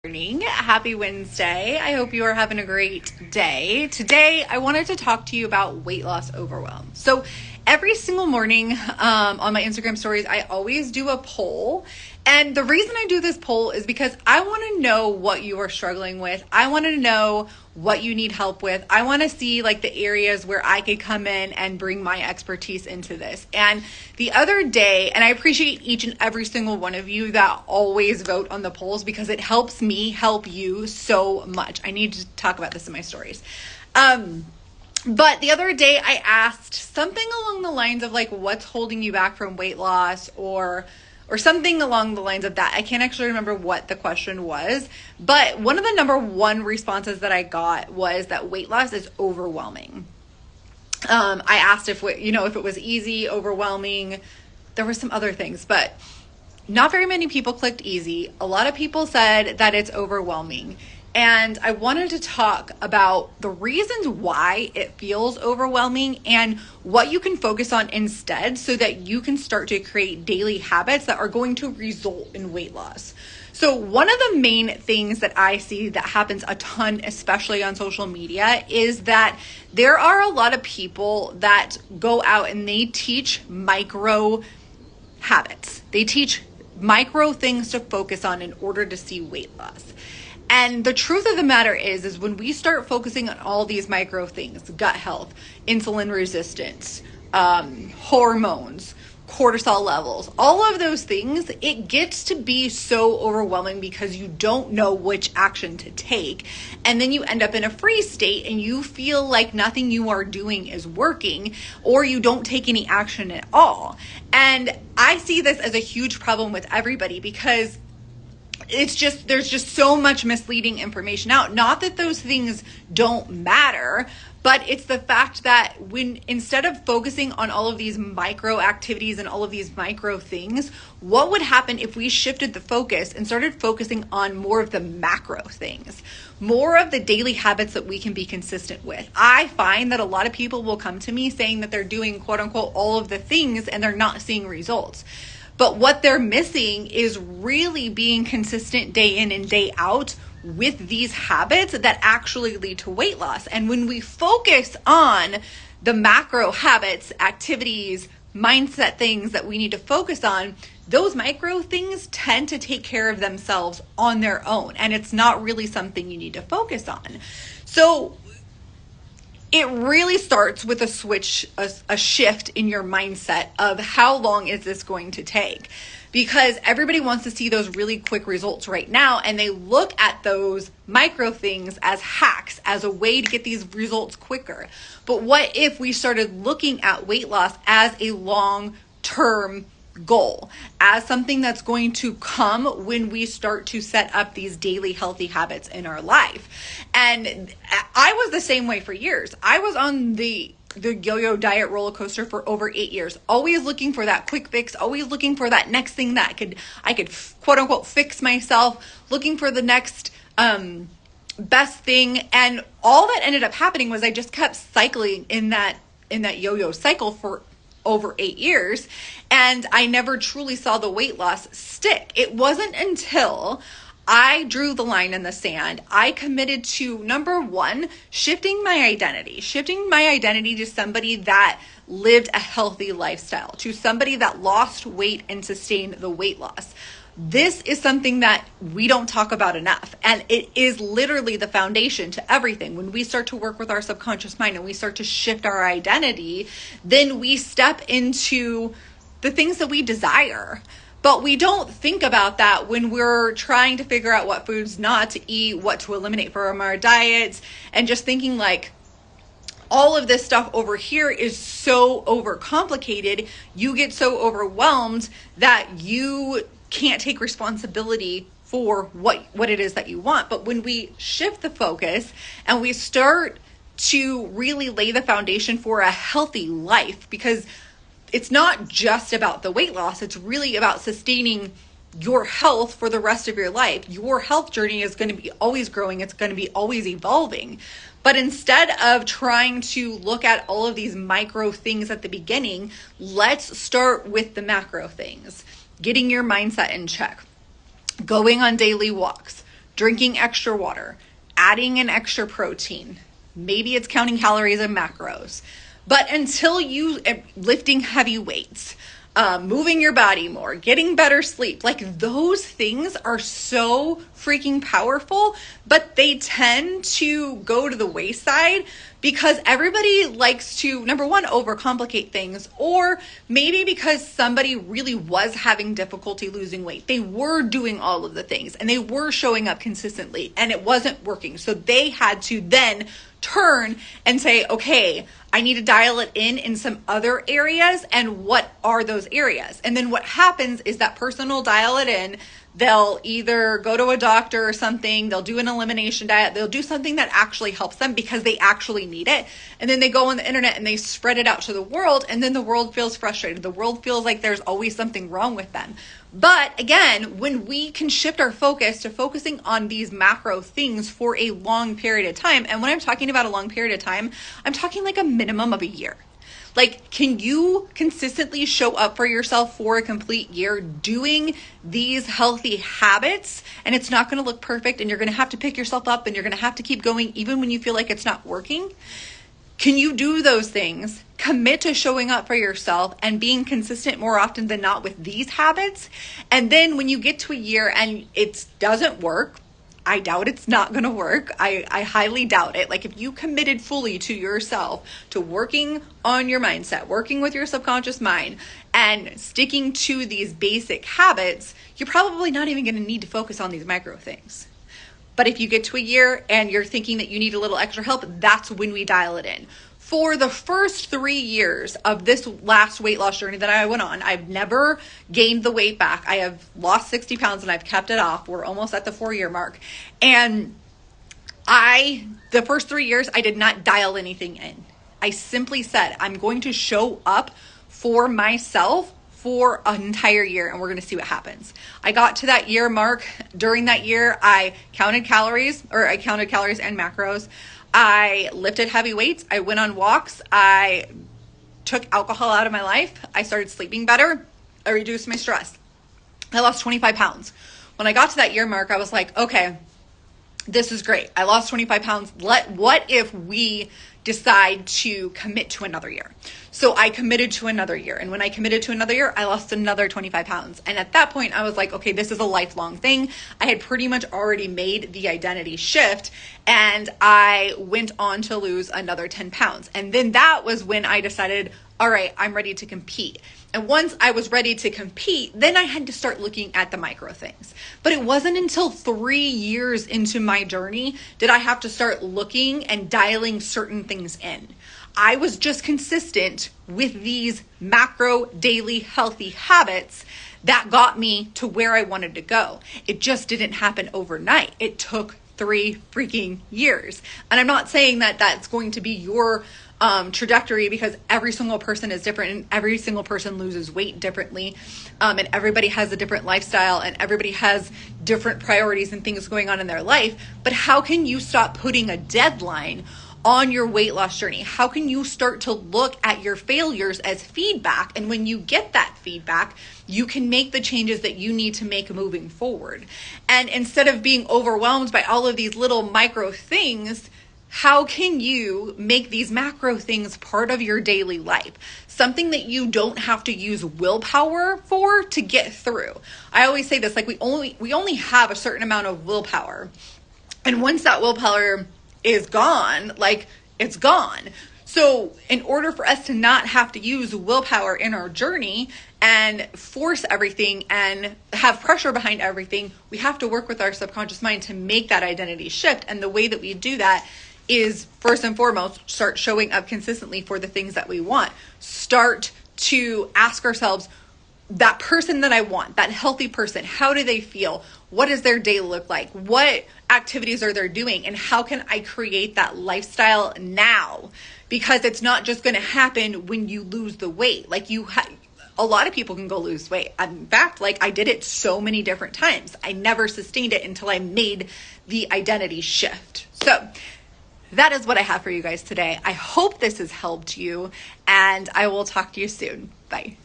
Happy Wednesday. I hope you are having a great day. Today, I wanted to talk to you about weight loss overwhelm. So every single morning on my Instagram stories, I always do a poll. And the reason I do this poll is because I want to know what you are struggling with. I want to know what you need help with. I want to see like the areas where I could come in and bring my expertise into this. And the other day, and I appreciate each and every single one of you that always vote on the polls because it helps me help you so much. I need to talk about this in my stories. But the other day I asked something along the lines of like, what's holding you back from weight loss or something along the lines of that. I can't actually remember what the question was, but one of the number one responses that I got was that weight loss is overwhelming. I asked if it was easy, overwhelming. There were some other things, but not very many people clicked easy. A lot of people said that it's overwhelming. And I wanted to talk about the reasons why it feels overwhelming and what you can focus on instead so that you can start to create daily habits that are going to result in weight loss. So one of the main things that I see that happens a ton, especially on social media, is that there are a lot of people that go out and they teach micro habits. They teach micro things to focus on in order to see weight loss. And the truth of the matter is when we start focusing on all these micro things, gut health, insulin resistance, hormones, cortisol levels, all of those things, it gets to be so overwhelming because you don't know which action to take. And then you end up in a freeze state and you feel like nothing you are doing is working or you don't take any action at all. And I see this as a huge problem with everybody because there's just so much misleading information out. Not that those things don't matter, but it's the fact that when instead of focusing on all of these micro activities and all of these micro things, what would happen if we shifted the focus and started focusing on more of the macro things, more of the daily habits that we can be consistent with? I find that a lot of people will come to me saying that they're doing quote unquote all of the things and they're not seeing results. But what they're missing is really being consistent day in and day out with these habits that actually lead to weight loss. And when we focus on the macro habits, activities, mindset things that we need to focus on, those micro things tend to take care of themselves on their own. And it's not really something you need to focus on. So it really starts with a switch, a shift in your mindset of how long is this going to take? Because everybody wants to see those really quick results right now, and they look at those micro things as hacks, as a way to get these results quicker. But what if we started looking at weight loss as a long-term goal, as something that's going to come when we start to set up these daily healthy habits in our life? And I was the same way for years. I was on the yo-yo diet roller coaster for over 8 years, always looking for that quick fix, always looking for that next thing that I could quote unquote fix myself, looking for the next best thing. And all that ended up happening was I just kept cycling in that yo-yo cycle for over 8 years, and I never truly saw the weight loss stick. It wasn't until I drew the line in the sand, I committed to, number one, shifting my identity to somebody that lived a healthy lifestyle, to somebody that lost weight and sustained the weight loss. This is something that we don't talk about enough, and it is literally the foundation to everything. When we start to work with our subconscious mind and we start to shift our identity, then we step into the things that we desire. But we don't think about that when we're trying to figure out what foods not to eat, what to eliminate from our diets, and just thinking like, all of this stuff over here is so overcomplicated. You get so overwhelmed that you can't take responsibility for what it is that you want. But when we shift the focus and we start to really lay the foundation for a healthy life, because it's not just about the weight loss, it's really about sustaining your health for the rest of your life. Your health journey is going to be always growing. It's going to be always evolving. But instead of trying to look at all of these micro things at the beginning, let's start with the macro things. Getting your mindset in check, going on daily walks, drinking extra water, adding an extra protein. Maybe it's counting calories and macros. But until you lifting heavy weights, moving your body more, getting better sleep, like those things are so freaking powerful, but they tend to go to the wayside because everybody likes to, number one, overcomplicate things, or maybe because somebody really was having difficulty losing weight. They were doing all of the things and they were showing up consistently and it wasn't working. So they had to then turn and say, okay, I need to dial it in some other areas. And what are those areas? And then what happens is that person will dial it in. They'll either go to a doctor or something. They'll do an elimination diet. They'll do something that actually helps them because they actually need it. And then they go on the internet and they spread it out to the world. And then the world feels frustrated. The world feels like there's always something wrong with them. But again, when we can shift our focus to focusing on these macro things for a long period of time, and when I'm talking about a long period of time, I'm talking like a minimum of a year. Like, can you consistently show up for yourself for a complete year doing these healthy habits? And it's not going to look perfect and you're going to have to pick yourself up and you're going to have to keep going even when you feel like it's not working. Can you do those things, commit to showing up for yourself and being consistent more often than not with these habits? And then when you get to a year and it doesn't work, I doubt it's not going to work. I highly doubt it. Like, if you committed fully to yourself, to working on your mindset, working with your subconscious mind and sticking to these basic habits, you're probably not even going to need to focus on these micro things. But if you get to a year and you're thinking that you need a little extra help, that's when we dial it in. For the first 3 years of this last weight loss journey that I went on, I've never gained the weight back. I have lost 60 pounds and I've kept it off. We're almost at the 4-year mark. And the first 3 years, I did not dial anything in. I simply said, I'm going to show up for myself for an entire year and we're going to see what happens. I got to that year mark. During that year, I counted calories and macros. I lifted heavy weights. I went on walks. I took alcohol out of my life. I started sleeping better. I reduced my stress. I lost 25 pounds. When I got to that year mark, I was like, okay, this is great. I lost 25 pounds. What if we decide to commit to another year? So I committed to another year. And when I committed to another year, I lost another 25 pounds. And at that point, I was like, okay, this is a lifelong thing. I had pretty much already made the identity shift and I went on to lose another 10 pounds. And then that was when I decided, all right, I'm ready to compete. And once I was ready to compete, then I had to start looking at the micro things. But it wasn't until 3 years into my journey did I have to start looking and dialing certain things in. I was just consistent with these macro daily healthy habits that got me to where I wanted to go. It just didn't happen overnight. It took 3 freaking years. And I'm not saying that that's going to be your trajectory, because every single person is different and every single person loses weight differently. And everybody has a different lifestyle and everybody has different priorities and things going on in their life. But how can you stop putting a deadline on your weight loss journey? How can you start to look at your failures as feedback? And when you get that feedback, you can make the changes that you need to make moving forward. And instead of being overwhelmed by all of these little micro things, how can you make these macro things part of your daily life? Something that you don't have to use willpower for to get through. I always say this, like we only have a certain amount of willpower. And once that willpower is gone, like it's gone. So in order for us to not have to use willpower in our journey and force everything and have pressure behind everything, we have to work with our subconscious mind to make that identity shift. And the way that we do that is, first and foremost, start showing up consistently for the things that we want. Start to ask ourselves, that person that I want, that healthy person, how do they feel? What does their day look like? What activities are they doing? And how can I create that lifestyle now? Because it's not just going to happen when you lose the weight. Like a lot of people can go lose weight. In fact, like I did it so many different times. I never sustained it until I made the identity shift. So that is what I have for you guys today. I hope this has helped you, and I will talk to you soon. Bye.